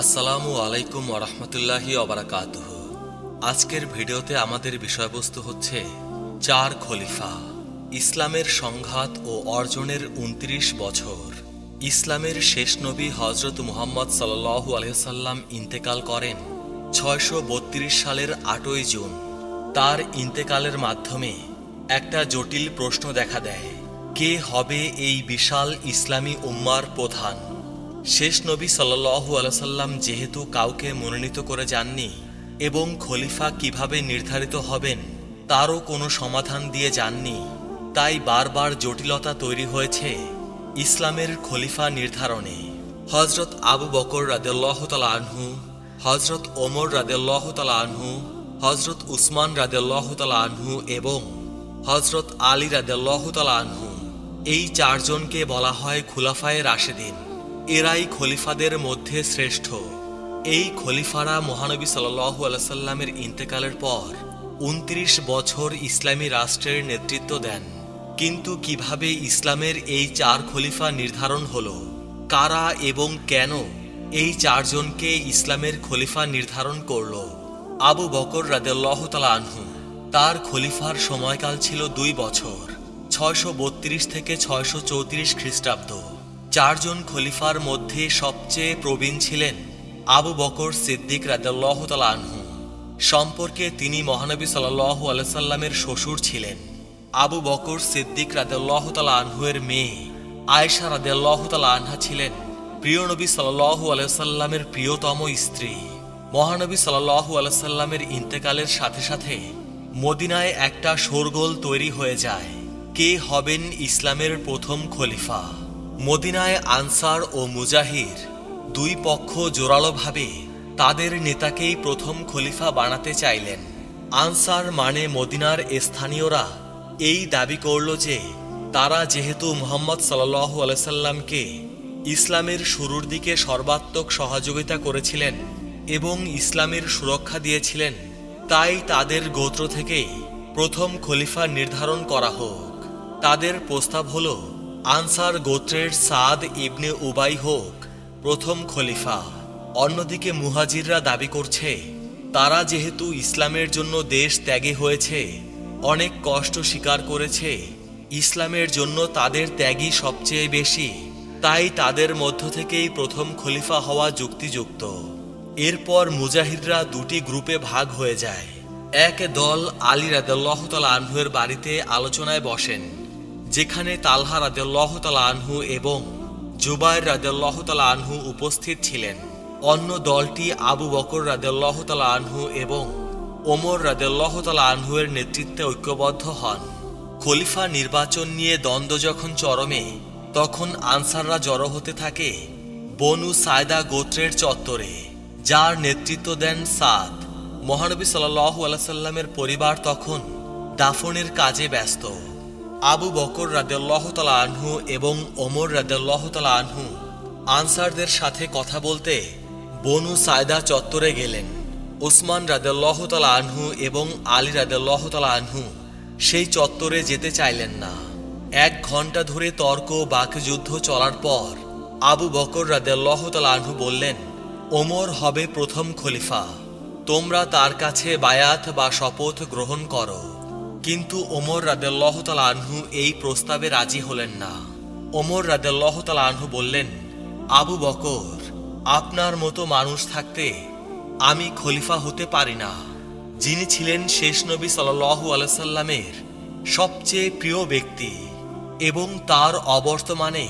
আসসালামু আলাইকুম ওয়া রাহমাতুল্লাহি ওয়া বারাকাতুহু। আজকের ভিডিওতে আমাদের বিষয়বস্তু হচ্ছে চার খলিফা, ইসলামের সংঘাত ও অর্জনের ২৯ বছর। ইসলামের শেষ নবী হযরত মুহাম্মদ সাল্লাল্লাহু আলাইহি ওয়াসাল্লাম ইন্তেকাল করেন ৬৩২ সালের ৮ই জুন। তার ইন্তেকালের মাধ্যমে একটা জটিল প্রশ্ন দেখা দেয়, কে হবে এই বিশাল ইসলামী উম্মার প্রধান? শেষ নবী সাল্লাল্লাহু আলাইহি ওয়াসাল্লাম যেহেতু কাউকে মনোনীত করে যাননি এবং খলিফা কিভাবে নির্ধারিত হবেন তারও কোনো সমাধান দিয়ে যাননি, তাই বারবার জটিলতা তৈরি হয়েছে ইসলামের খলিফা নির্ধারণে। হযরত আবু বকর রাদিয়াল্লাহু তাআলা আনহু, হযরত ওমর রাদিয়াল্লাহু তাআলা আনহু, হযরত উসমান রাদিয়াল্লাহু তাআলা আনহু এবং হযরত আলী রাদিয়াল্লাহু তাআলা আনহু, এই চারজনকে বলা হয় খুলাফায়ে রাশেদিন। এরাই খলিফাদের মধ্যে শ্রেষ্ঠ। এই খলিফারা মহানবী সাল্লাল্লাহু আলাইহি সাল্লামের ইন্তেকালের পর ২৯ বছর ইসলামী রাষ্ট্রের নেতৃত্ব দেন। কিন্তু কিভাবে ইসলামের এই চার খলিফা নির্ধারণ হলো? কারা এবং কেন এই চারজনকে ইসলামের খলিফা নির্ধারণ করল? আবু বকর রাদিয়াল্লাহু তাআলা আনহু, তার খলিফার সময়কাল ছিল ২ বছর, ৬৩২ থেকে ৬৩৪ খ্রিস্টাব্দ। চারজন খলিফার মধ্যে সবচেয়ে প্রবীণ ছিলেন আবু বকর সিদ্দিক রাদিয়াল্লাহু তাআলা আনহু। সম্পর্কে তিনি মহানবী সাল্লাল্লাহু আলাইহি সাল্লামের শ্বশুর ছিলেন। আবু বকর সিদ্দিক রাদিয়াল্লাহু তাআলা আনহুয়ের মেয়ে আয়েশা রাদিয়াল্লাহু তাআলা আনহা ছিলেন প্রিয় নবী সাল্লাল্লাহু আলাইহি সাল্লামের প্রিয়তম স্ত্রী। মহানবী সাল্লাল্লাহু আলাইহি সাল্লামের ইন্তেকালের সাথে সাথে মদিনায় একটা শোরগোল তৈরি হয়ে যায়, কে হবেন ইসলামের প্রথম খলিফা। মদিনায় আনসার ও মুজাহির দুই পক্ষ জোরালোভাবে তাদের নেতাকেই প্রথম খলিফা বানাতে চাইলেন। আনসার মানে মদিনার স্থানীয়রা এই দাবি করল যে তারা যেহেতু মুহাম্মদ সাল্লাল্লাহু আলাইহি সাল্লামকে ইসলামের শুরুর দিকে সর্বাত্মক সহযোগিতা করেছিলেন এবং ইসলামের সুরক্ষা দিয়েছিলেন, তাই তাদের গোত্র থেকেই প্রথম খলিফা নির্ধারণ করা হোক। তাদের প্রস্তাব হল আনসার গোত্রের সাদ ইবনে উবাই হোক প্রথম খলিফা। অন্যদিকে মুহাজিররা দাবি করছে তারা যেহেতু ইসলামের জন্য দেশ ত্যাগে হয়েছে, অনেক কষ্ট স্বীকার করেছে, ইসলামের জন্য তাদের ত্যাগই সবচেয়ে বেশি, তাই তাদের মধ্য থেকেই প্রথম খলিফা হওয়া যুক্তিযুক্ত। এরপর মুজাহিররা দুটি গ্রুপে ভাগ হয়ে যায়। এক দল আলী রাদিয়াল্লাহু তাআলা আনহুর বাড়িতে আলোচনায় বসেন, যেখানে তালহা রাদিয়াল্লাহু তাআলা আনহু এবং জুবায়ের রাদিয়াল্লাহু তাআলা আনহু উপস্থিত ছিলেন। অন্য দলটি আবু বকর রাদিয়াল্লাহু তাআলা আনহু এবং ওমর রাদিয়াল্লাহু তাআলা আনহুয়ের নেতৃত্বে ঐক্যবদ্ধ হন। খলিফা নির্বাচন নিয়ে দ্বন্দ্ব যখন চরমে, তখন আনসাররা জড়ো হতে থাকে বনু সায়দা গোত্রের চত্বরে, যার নেতৃত্ব দেন সাদ। মহানবী সাল্লাল্লাহু আলাইহি সাল্লামের পরিবার তখন দাফনের কাজে ব্যস্ত। আবু বকর রাদিয়াল্লাহু তাআলা আনহু এবং ওমর রাদিয়াল্লাহু তাআলা আনহু আনসারদের সাথে কথা বলতে বনু সায়দা চত্বরে গেলেন। ওসমান রাদিয়াল্লাহু তাআলা আনহু এবং আলী রাদিয়াল্লাহু তাআলা আনহু সেই চত্বরে যেতে চাইলেন না। ১ ঘন্টা ধরে তর্ক বাকযুদ্ধ চলার পর আবু বকর রাদিয়াল্লাহু তাআলা আনহু বললেন, ওমর হবে প্রথম খলিফা, তোমরা তার কাছে বায়াত বা শপথ গ্রহণ করো। কিন্তু ওমর রাদিয়াল্লাহু তাআলা আনহু এই প্রস্তাবে রাজি হলেন না। ওমর রাদিয়াল্লাহু তাআলা আনহু বললেন, আবু বকর, আপনার মতো মানুষ থাকতে আমি খলিফা হতে পারি না, যিনি ছিলেন শেষ নবী সাল্লাল্লাহু আলাইহি সাল্লামের সবচেয়ে প্রিয় ব্যক্তি এবং তার অবর্তমানে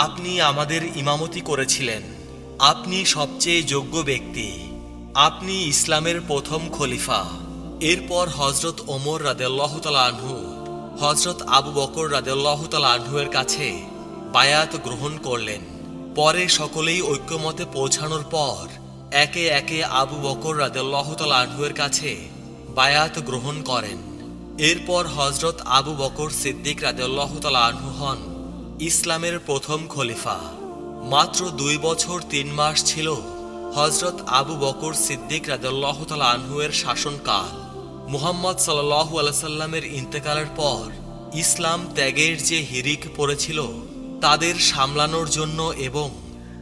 আপনি আমাদের ইমামতি করেছিলেন। আপনি সবচেয়ে যোগ্য ব্যক্তি, আপনি ইসলামের প্রথম খলিফা। এরপর হযরত ওমর রাদিয়াল্লাহু তাআলা আনহু হযরত আবু বকর রাদিয়াল্লাহু তাআলা আনহুয়ের কাছে বায়াত গ্রহণ করলেন। পরে সকলেই ঐক্যমতে পৌঁছানোর পর একে একে আবু বকর রাদিয়াল্লাহু তাআলা আনহুয়ের কাছে বায়াত গ্রহণ করেন। এরপর হযরত আবু বকর সিদ্দিক রাদিয়াল্লাহু তাআলা আনহু হন ইসলামের প্রথম খলিফা। মাত্র ২ বছর ৩ মাস ছিল হযরত আবু বকর সিদ্দিক রাদিয়াল্লাহু তাআলা আনহুয়ের শাসনকাল। মুহাম্মদ সাল্লাল্লাহু আলাইহি সাল্লামের ইন্তেকালের পর ইসলাম ত্যাগের যে হিরিক পড়েছিল তাদের সামলানোর জন্য এবং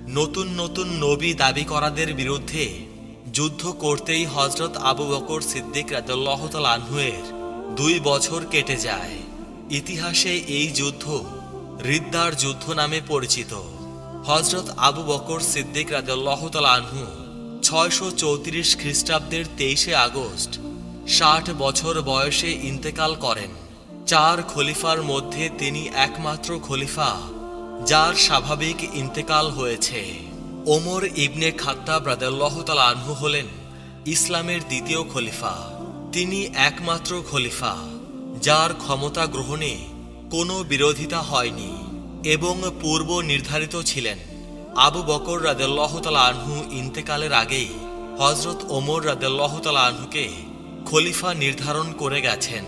নতুন নতুন নবী দাবি করাদের বিরুদ্ধে যুদ্ধ করতেই হযরত আবু বকর সিদ্দিক রাদিয়াল্লাহু তাআলা আনহু-এর 2 বছর কেটে যায়। ইতিহাসে এই যুদ্ধ রিদ্দার যুদ্ধ নামে পরিচিত। হযরত আবু বকর সিদ্দিক রাদিয়াল্লাহু তাআলা আনহু 634 খ্রিস্টাব্দের 23শে আগস্ট 60 বছর বয়সে ইন্তেকাল করেন। 4 খলিফার মধ্যে তিনি একমাত্র খলিফা যার স্বাভাবিক ইন্তেকাল হয়েছে। ওমর ইবনে খাত্তাব রাদিয়াল্লাহু তাআলা আনহু হলেন ইসলামের দ্বিতীয় খলিফা। তিনি একমাত্র খলিফা যার ক্ষমতা গ্রহণে কোনো বিরোধিতা হয়নি এবং পূর্ব নির্ধারিত ছিলেন। আবু বকর রাদিয়াল্লাহু তাআলা আনহু ইন্তেকালের আগেই হযরত ওমর রাদিয়াল্লাহু তাআলা আনহুকে খলিফা নির্ধারণ করে গেছেন।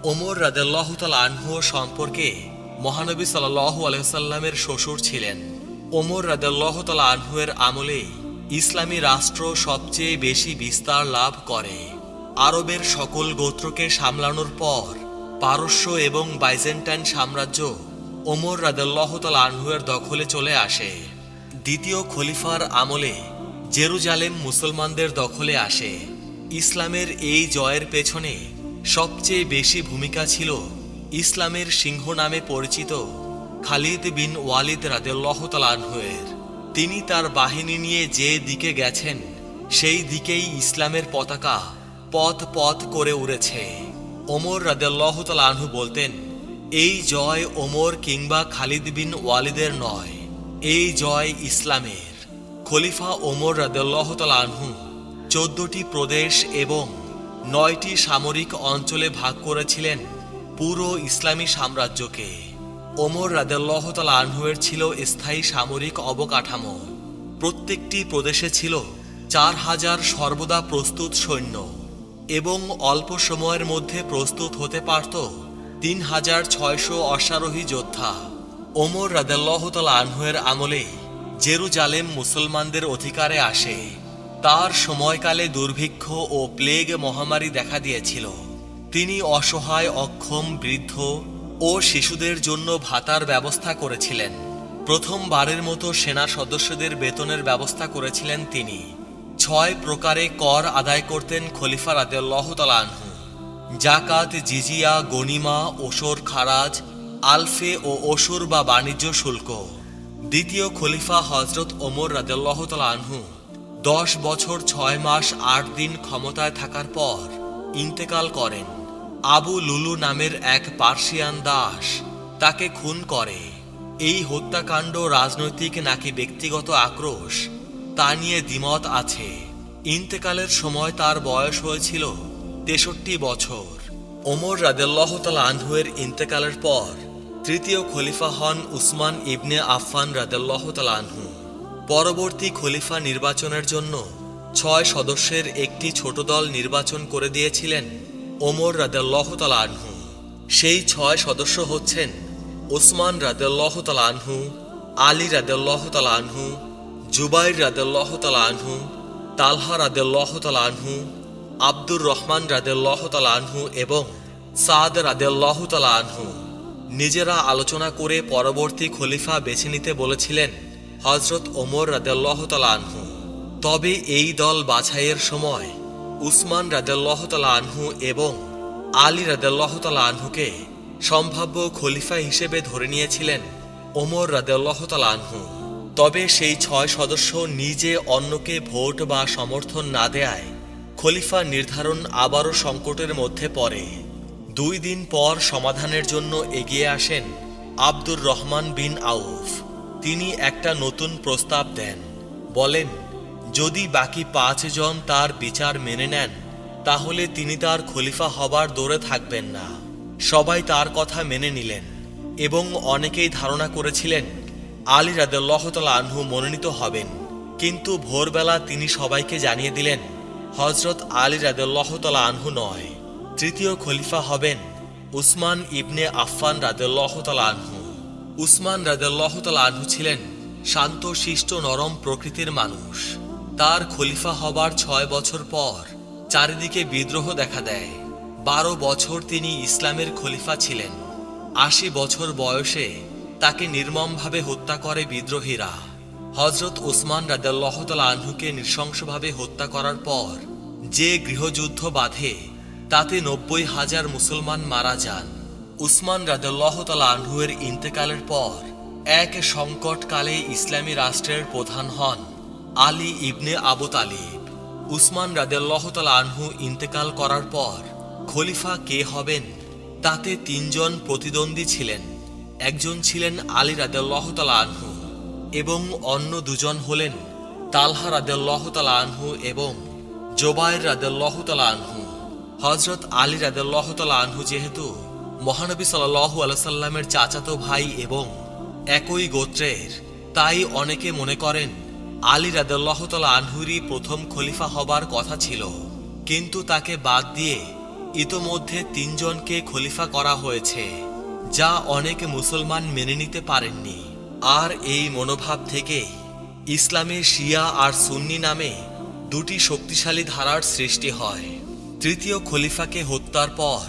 ওমর রাদিয়াল্লাহু তাআলা আনহু সম্পর্কে মহানবী সাল্লাল্লাহু আলাইহি ওয়াসাল্লামের শ্বশুর ছিলেন। ওমর রাদিয়াল্লাহু তাআলা আনহু-এর আমলে ইসলামী রাষ্ট্র সবচেয়ে বেশি বিস্তার লাভ করে। আরবের সকল গোত্রকে সামলানোর পর পারস্য এবং বাইজেন্টাইন সাম্রাজ্য ওমর রাদিয়াল্লাহু তাআলা আনহু-এর দখলে চলে আসে। দ্বিতীয় খলিফার আমলে জেরুজালেম মুসলমানদের দখলে আসে। ইসলামের এই জয়ের পেছনে সবচেয়ে বেশি ভূমিকা ছিল ইসলামের সিংহ নামে পরিচিত খালিদ বিন ওয়ালিদ রাদিয়াল্লাহু তাআলা আনহু-এর। তিনি তার বাহিনী নিয়ে যে দিকে গেছেন সেই দিকেই ইসলামের পতাকা পথ পথ করে উড়েছে। ওমর রাদিয়াল্লাহু তাআলা আনহু বলতেন, এই জয় ওমর কিংবা খালিদ বিন ওয়ালিদের নয়, এই জয় ইসলামের। খলিফা ওমর রাদিয়াল্লাহু তাআলা আনহু 14টি প্রদেশ এবং 9টি সামরিক অঞ্চলে ভাগ করেছিলেন পুরো ইসলামী সাম্রাজ্যকে। ওমর রাদিয়াল্লাহু তাআলা আনহু-এর ছিল স্থায়ী সামরিক অবকাঠামো। প্রত্যেকটি প্রদেশে ছিল 4000 সর্বদা প্রস্তুত সৈন্য এবং অল্প সময়ের মধ্যে প্রস্তুত হতে পারত 3600 অশ্বারোহী যোদ্ধা। ওমর রাদিয়াল্লাহু তাআলা আনহু-এর আমলে জেরুজালেম মুসলমানদের অধিকারে আসে। তার সময়কালে দুর্ভিক্ষ ও প্লেগ মহামারী দেখা দিয়েছিল। তিনি অসহায়, অক্ষম, বৃদ্ধ ও শিশুদের জন্য ভাতার ব্যবস্থা করেছিলেন। প্রথমবারের মতো সেনা সদস্যদের বেতনের ব্যবস্থা করেছিলেন তিনি। 6 প্রকারে কর আদায় করতেন খলিফা রাদিয়াল্লাহু তাআলা আনহু: জাকাত, জিজিয়া, গনিমা, ওসর, খারাজ, আলফে ও ওসুর বা বাণিজ্য শুল্ক। দ্বিতীয় খলিফা হযরত ওমর রাদিয়াল্লাহু তাআলা আনহু 10 বছর 6 মাস 8 দিন ক্ষমতায় থাকার পর ইন্তেকাল করেন। আবু লুলু নামের এক পার্সিয়ান দাস তাকে খুন করে। এই হত্যাকাণ্ড রাজনৈতিক নাকি ব্যক্তিগত আক্রোশ তা নিয়ে দ্বিমত আছে। ইন্তেকালের সময় তার বয়স হয়েছিল 63 বছর। ওমর রাদিয়াল্লাহু তাআলা আনহু-এর ইন্তেকালের পর তৃতীয় খলিফা হন উসমান ইবনে আফফান রাদিয়াল্লাহু তাআলা আনহু। পরবর্তী খলিফা নির্বাচনের জন্য 6 সদস্যের একটি ছোট দল নির্বাচন করে দিয়েছিলেন ওমর রাদিয়াল্লাহু তাআলা আনহু। সেই 6 সদস্য হচ্ছেন ওসমান রাদিয়াল্লাহু তাআলা আনহু, আলী রাদিয়াল্লাহু তাআলা আনহু, জুবাইর রাদিয়াল্লাহু তাআলা আনহু, তালহা রাদিয়াল্লাহু তাআলা আনহু, আব্দুর রহমান রাদিয়াল্লাহু তাআলা আনহু এবং সাদ রাদিয়াল্লাহু তাআলা আনহু। নিজেরা আলোচনা করে পরবর্তী খলিফা বেছে নিতে বলেছিলেন হযরত ওমর রাদিয়াল্লাহু তাআলা আনহু। তবে এই দল বাছাইয়ের সময় উসমান রাদিয়াল্লাহু তাআলা আনহু এবং আলী রাদিয়াল্লাহু তাআলা আনহুকে সম্ভাব্য খলিফা হিসেবে ধরে নিয়েছিলেন ওমর রাদিয়াল্লাহু তাআলা আনহু। তবে সেই 6 সদস্য নিজে অন্যকে ভোট বা সমর্থন না দেয়ায় খলিফা নির্ধারণ আবারও সংকটের মধ্যে পড়ে। 2 দিন পর সমাধানের জন্য এগিয়ে আসেন আব্দুর রহমান বিন আউফ। তিনি একটা নতুন প্রস্তাব দেন। বলেন, যদি বাকি 5 জন তার বিচার মেনে নেন তাহলে তিনি তার খলিফা হবার দৌড়ে থাকবেন না। সবাই তার কথা মেনে নিলেন এবং অনেকেই ধারণা করেছিলেন আলী রাদিয়াল্লাহু তাআলা আনহু মনোনীত হবেন। কিন্তু ভোরবেলা তিনি সবাইকে জানিয়ে দিলেন হযরত আলী রাদিয়াল্লাহু তাআলা আনহু নয়, তৃতীয় খলিফা হবেন উসমান ইবনে আফফান রাদিয়াল্লাহু তাআলা আনহু। উসমান রাদিয়াল্লাহু তাআলা আনহু ছিলেন শান্ত, শিষ্ট, নরম প্রকৃতির মানুষ। তার খলিফা হবার 6 বছর পর চারিদিকে বিদ্রোহ দেখা দেয়। 12 বছর তিনি ইসলামের খলিফা ছিলেন। 80 বছর বয়সে তাকে নির্মমভাবে হত্যা করে বিদ্রোহীরা। হযরত উসমান রাদিয়াল্লাহু তাআলা আনহুকে নৃশংসভাবে হত্যা করার পর যে গৃহযুদ্ধ বাধে তাতে ৯০,০০০ মুসলমান মারা যান। উসমান রাদিয়াল্লাহু তাআলা আনহুর ইন্তেকালের পর এক সংকটকালে ইসলামী রাষ্ট্রের প্রধান হন আলী ইবনে আবু তালিব। উসমান রাদিয়াল্লাহু তাআলা আনহু ইন্তেকাল করার পর খলিফা কে হবেন তাতে তিনজন প্রতিদ্বন্দ্বী ছিলেন। একজন ছিলেন আলী রাদিয়াল্লাহু তাআলা আনহু এবং অন্য দুজন হলেন তালহা রাদিয়াল্লাহু তাআলা আনহু এবং জুবাইর রাদিয়াল্লাহু তাআলা আনহু। হযরত আলী রাদিয়াল্লাহু তাআলা আনহু যেহেতু মহানবী সাল্লাল্লাহু আলাইহি সাল্লামের চাচাতো ভাই এবং একই গোত্রের, তাই অনেকে মনে করেন আলী রাদিয়াল্লাহু তাআলা আনহুরই প্রথম খলিফা হবার কথা ছিল, কিন্তু তাকে বাদ দিয়ে ইতোমধ্যে তিনজনকে খলিফা করা হয়েছে, যা অনেক মুসলমান মেনে নিতে পারেননি। আর এই মনোভাব থেকেই ইসলামে শিয়া আর সুন্নি নামে দুটি শক্তিশালী ধারার সৃষ্টি হয়। তৃতীয় খলিফাকে হত্যার পর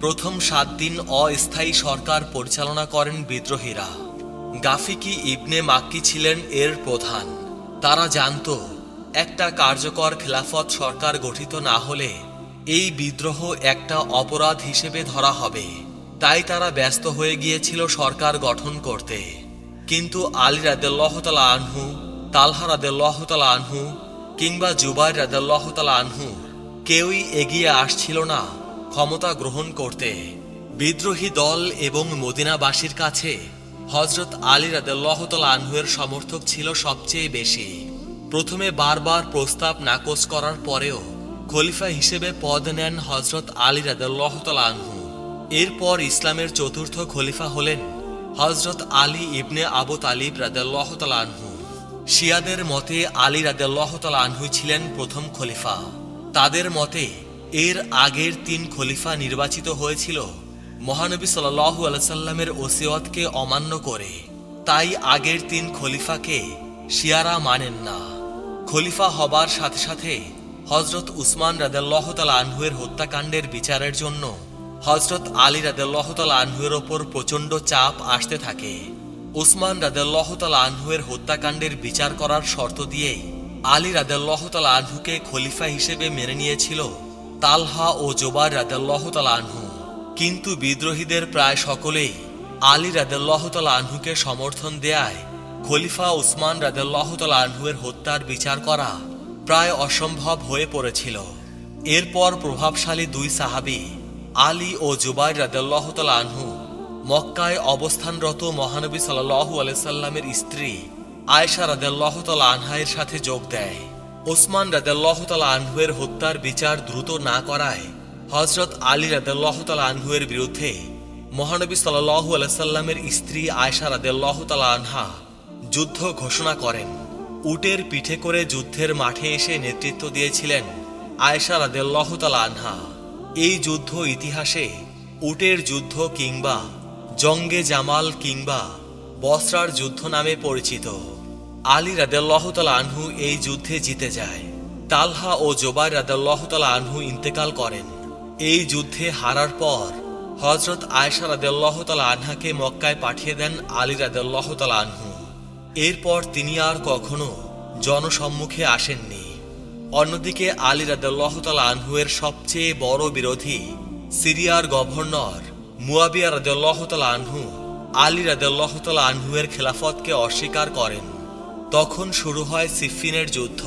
প্রথম ৭ দিন অস্থায়ী সরকার পরিচালনা করেন বিদ্রোহীরা। গাফিকি ইবনে মাক্কি ছিলেন এর প্রধান। তারা জানত একটা কার্যকর খেলাফত সরকার গঠিত না হলে এই বিদ্রোহ একটা অপরাধ হিসেবে ধরা হবে, তাই তারা ব্যস্ত হয়ে গিয়েছিল সরকার গঠন করতে। কিন্তু আলী রাদিয়াল্লাহু তাআলা আনহু, তালহা রাদিয়াল্লাহু তাআলা আনহু কিংবা জুবাইর রাদিয়াল্লাহু তাআলা আনহু কেউই এগিয়ে আসছিল না ক্ষমতা গ্রহণ করতে। বিদ্রোহী দল এবং মদিনাবাসীর কাছে হযরত আলী রাদিয়াল্লাহু তাআলা আনহুর সমর্থক ছিল সবচেয়ে বেশি। প্রথমে বারবার প্রস্তাব নাকচ করার পরেও খলিফা হিসেবে পদ নেন হযরত আলী রাদিয়াল্লাহু তাআলা আনহু। এরপর ইসলামের চতুর্থ খলিফা হলেন হযরত আলী ইবনে আবু তালিব রাদিয়াল্লাহু তাআলা আনহু। শিয়াদের মতে আলী রাদিয়াল্লাহু তাআলা আনহু ছিলেন প্রথম খলিফা। তাদের মতে এর আগের ৩ খলিফা নির্বাচিত হয়েছিল মহানবী সাল্লাল্লাহু আলাইহি সাল্লামের ওসিয়তকে অমান্য করে, তাই আগের ৩ খলিফাকে শিয়ারা মানেন না। খলিফা হবার সাথে সাথে হযরত উসমান রাদিয়াল্লাহু তাআলা আনহুর হত্যাকাণ্ডের বিচারের জন্য হযরত আলী রাদিয়াল্লাহু তাআলা আনহুর ওপর প্রচণ্ড চাপ আসতে থাকে। উসমান রাদিয়াল্লাহু তাআলা আনহুর হত্যাকাণ্ডের বিচার করার শর্ত দিয়ে আলী রাদিয়াল্লাহু তাআলা আনহুকে খলিফা হিসেবে মেনে নিয়েছিল তালহা ও জুবাইর রাদিয়াল্লাহু তাআলা আনহু। কিন্তু বিদ্রোহীদের প্রায় সকলেই আলী রাদিয়াল্লাহু তাআলা আনহুকে সমর্থন দেয়ায় খলিফা উসমান রাদিয়াল্লাহু তাআলা আনহুর হত্যার বিচার করা প্রায় অসম্ভব হয়ে পড়েছিল। এরপর প্রভাবশালী ২ সাহাবী আলী ও জুবাইর রাদিয়াল্লাহু তাআলা আনহু মক্কায় অবস্থানরত মহানবী সাল্লাল্লাহু আলাইহি সাল্লামের স্ত্রী আয়েশা রাদিয়াল্লাহু তাআলা আনহার সাথে যোগ দেয়। ওসমান রাদিয়াল্লাহু তাআলা আনহুর হত্যার বিচার দ্রুত না করায় হযরত আলী রাদিয়াল্লাহু তাআলা আনহুর বিরুদ্ধে মহানবী সাল্লাল্লাহু আলাইহি সাল্লামের স্ত্রী আয়েশা রাদিয়াল্লাহু তাআলা আনহা যুদ্ধ ঘোষণা করেন। উটের পিঠে করে যুদ্ধের মাঠে এসে নেতৃত্ব দিয়েছিলেন আয়েশা রাদিয়াল্লাহু তাআলা আনহা। এই যুদ্ধ ইতিহাসে উটের যুদ্ধ কিংবা জঙ্গে জামাল কিংবা বসরার যুদ্ধ নামে পরিচিত। আলী রাদিয়াল্লাহু তাআলা আনহু এই যুদ্ধে জিতে যায়। তালহা ও জুবাইর রাদিয়াল্লাহু তাআলা আনহু ইন্তেকাল করেন। এই যুদ্ধে হারার পর হযরত আয়েশা রাদিয়াল্লাহু তাআলা আনহাকে মক্কায় পাঠিয়ে দেন আলী রাদিয়াল্লাহু তাআলা আনহু। এরপর তিনি আর কখনো জনসম্মুখে আসেননি। অন্যদিকে আলী রাদিয়াল্লাহু তাআলা আনহুর সবচেয়ে বড় বিরোধী সিরিয়ার গভর্নর মুয়াবিয়া রাদিয়াল্লাহু তাআলা আনহু আলী রাদিয়াল্লাহু তাআলা আনহুর খেলাফতকে অস্বীকার করেন। তখন শুরু হয় সিফফিনের যুদ্ধ।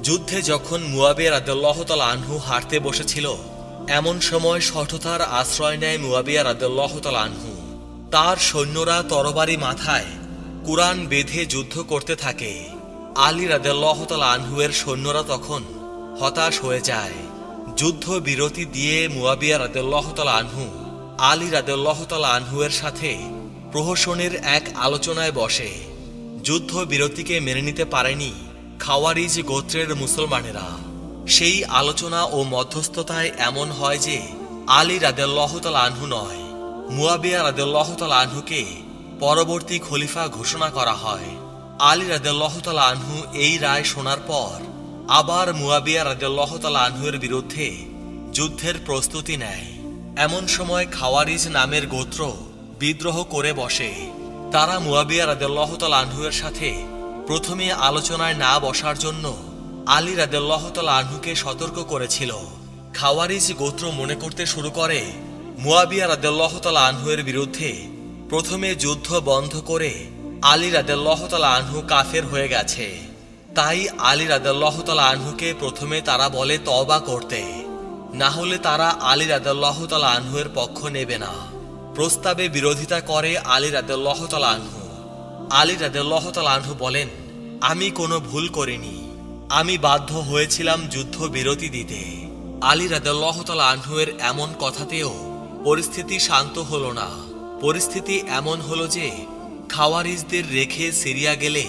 যুদ্ধে যখন মুয়াবিয়া রাদিয়াল্লাহু তাআলা আনহু হারতে বসেছিল, এমন সময় শঠতার আশ্রয় নেয় মুয়াবিয়া রাদিয়াল্লাহু তাআলা আনহু। তার সৈন্যরা তরবারি মাথায় কুরআন বেঁধে যুদ্ধ করতে থাকে। আলী রাদিয়াল্লাহু তাআলা আনহুর সৈন্যরা তখন হতাশ হয়ে যায়। যুদ্ধ বিরতি দিয়ে মুয়াবিয়া রাদিয়াল্লাহু তাআলা আনহু আলী রাদিয়াল্লাহু তাআলা আনহুর সাথে প্রহসনের এক আলোচনায় বসে। যুদ্ধ বিরতিকে মেনে নিতে পারেনি খাওয়ারিজ গোত্রের মুসলমানেরা। সেই আলোচনা ও মধ্যস্থতায় এমন হয় যে আলী রাদিয়াল্লাহু তাআলা আনহু নয়, মুয়াবিয়া রাদিয়াল্লাহু তাআলা আনহুকে পরবর্তী খলিফা ঘোষণা করা হয়। আলী রাদিয়াল্লাহু তাআলা আনহু এই রায় শোনার পর আবার মুয়াবিয়া রাদিয়াল্লাহু তাআলা আনহুর বিরুদ্ধে যুদ্ধের প্রস্তুতি নেয়। এমন সময় খাওয়ারিজ নামের গোত্র বিদ্রোহ করে বসে। তারা মুয়াবিয়া রাদিয়াল্লাহু তাআলা আনহুর সাথে প্রথমে আলোচনায় না বসার জন্য আলী রাদিয়াল্লাহু তাআলা আনহুকে সতর্ক করেছিল। খাওয়ারিজ গোত্র মনে করতে শুরু করে মুয়াবিয়া রাদিয়াল্লাহু তাআলা আনহুর বিরুদ্ধে প্রথমে যুদ্ধ বন্ধ করে আলী রাদিয়াল্লাহু তাআলা আনহু কাফের হয়ে গেছে। তাই আলী রাদিয়াল্লাহু তাআলা আনহুকে প্রথমে তারা বলে তওবা করতে, না হলে তারা আলী রাদিয়াল্লাহু তাআলা আনহুর পক্ষ নেবে না। প্রস্তাবে বিরোধিতা করে আলী রাদিয়াল্লাহু তাআলা আনহু। আলী রাদিয়াল্লাহু তাআলা আনহু বলেন, আমি কোনো ভুল করিনি, আমি বাধ্য হয়েছিলাম যুদ্ধ বিরতি দিতে। আলী রাদিয়াল্লাহু তাআলা আনহুর এমন কথাতেও পরিস্থিতি শান্ত হলো না। পরিস্থিতি এমন হলো যে খাওয়ারিজদের রেখে সিরিয়া গেলে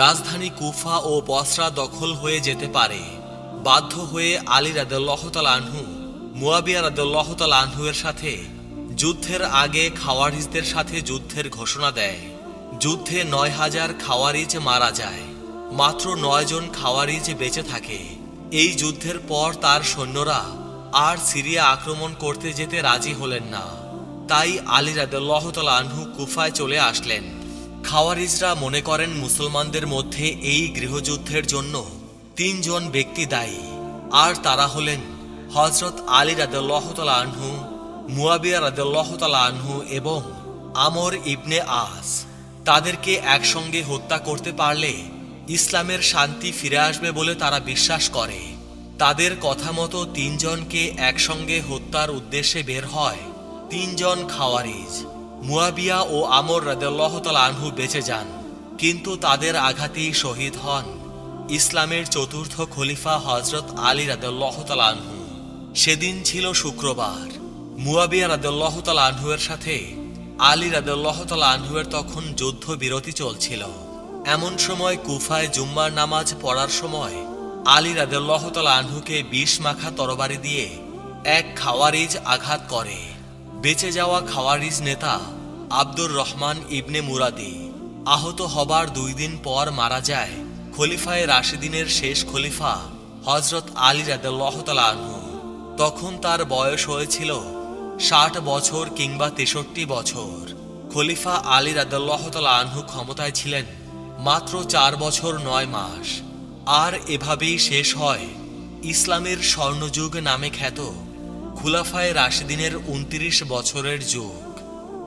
রাজধানী কুফা ও বসরা দখল হয়ে যেতে পারে। বাধ্য হয়ে আলী রাদিয়াল্লাহু তাআলা আনহু মুয়াবিয়া রাদিয়াল্লাহু তাআলা আনহুর সাথে যুদ্ধের আগে খাওয়ারিজদের সাথে যুদ্ধের ঘোষণা দেয়। যুদ্ধে ৯,০০০ খাওয়ারিজ মারা যায়, মাত্র ৯ জন খাওয়ারিজ বেঁচে থাকে। এই যুদ্ধের পর তার সৈন্যরা আর সিরিয়া আক্রমণ করতে যেতে রাজি হলেন না। তাই আলী রাদিয়াল্লাহু তাআলা আনহু কুফায় চলে আসলেন। খাওয়ারিজরা মনে করেন মুসলমানদের মধ্যে এই গৃহযুদ্ধের জন্য ৩ জন ব্যক্তি দায়ী, আর তারা হলেন হযরত আলী রাদিয়াল্লাহু তাআলা আনহু, মুয়াবিয়া রাদিয়াল্লাহু তাআলা আনহু এবং আমর ইবনে আস। তাদেরকে একসঙ্গে হত্যা করতে পারলে ইসলামের শান্তি ফিরে আসবে বলে তারা বিশ্বাস করে। তাদের কথা মতো ৩ জনকে একসঙ্গে হত্যার উদ্দেশ্যে বের হয় ৩ জন খাওয়ারিজ। মুয়াবিয়া ও আমর রাদিয়াল্লাহু তাআলা আনহু বেঁচে যান, কিন্তু তাদের আঘাতেই শহীদ হন ইসলামের চতুর্থ খলিফা হযরত আলী রাদিয়াল্লাহু তাআলা আনহু। সেদিন ছিল শুক্রবার। মুয়াবিয়া রাদিয়াল্লাহু তাআলা আনহুর সাথে আলী রাদিয়াল্লাহু তাআলা আনহুর তখন যুদ্ধ বিরতি চলছিল। এমন সময় কুফায় জুম্মার নামাজ পড়ার সময় আলী রাদিয়াল্লাহু তাআলা আনহুকে বিষ মাখা তরবারি দিয়ে এক খাওয়ারিজ আঘাত করে। বেঁচে যাওয়া খাওয়ারিজ নেতা আব্দুর রহমান ইবনে মুরাদি। আহত হবার ২ দিন পর মারা যায় খলিফায়ে রাশিদিনের শেষ খলিফা হযরত আলী রাদিয়াল্লাহু তাআলা আনহু। তখন তার বয়স হয়েছিল ৬০ বছর কিংবা ৬৩ বছর। খলিফা আলী রাদিয়াল্লাহু তাআলা আনহু ক্ষমতায় ছিলেন মাত্র ৪ বছর ৯ মাস। আর এভাবেই শেষ হয় ইসলামের স্বর্ণযুগ নামে খ্যাত খুলাফায়ে রাশিদিনের ২৯ বছরের যুগ।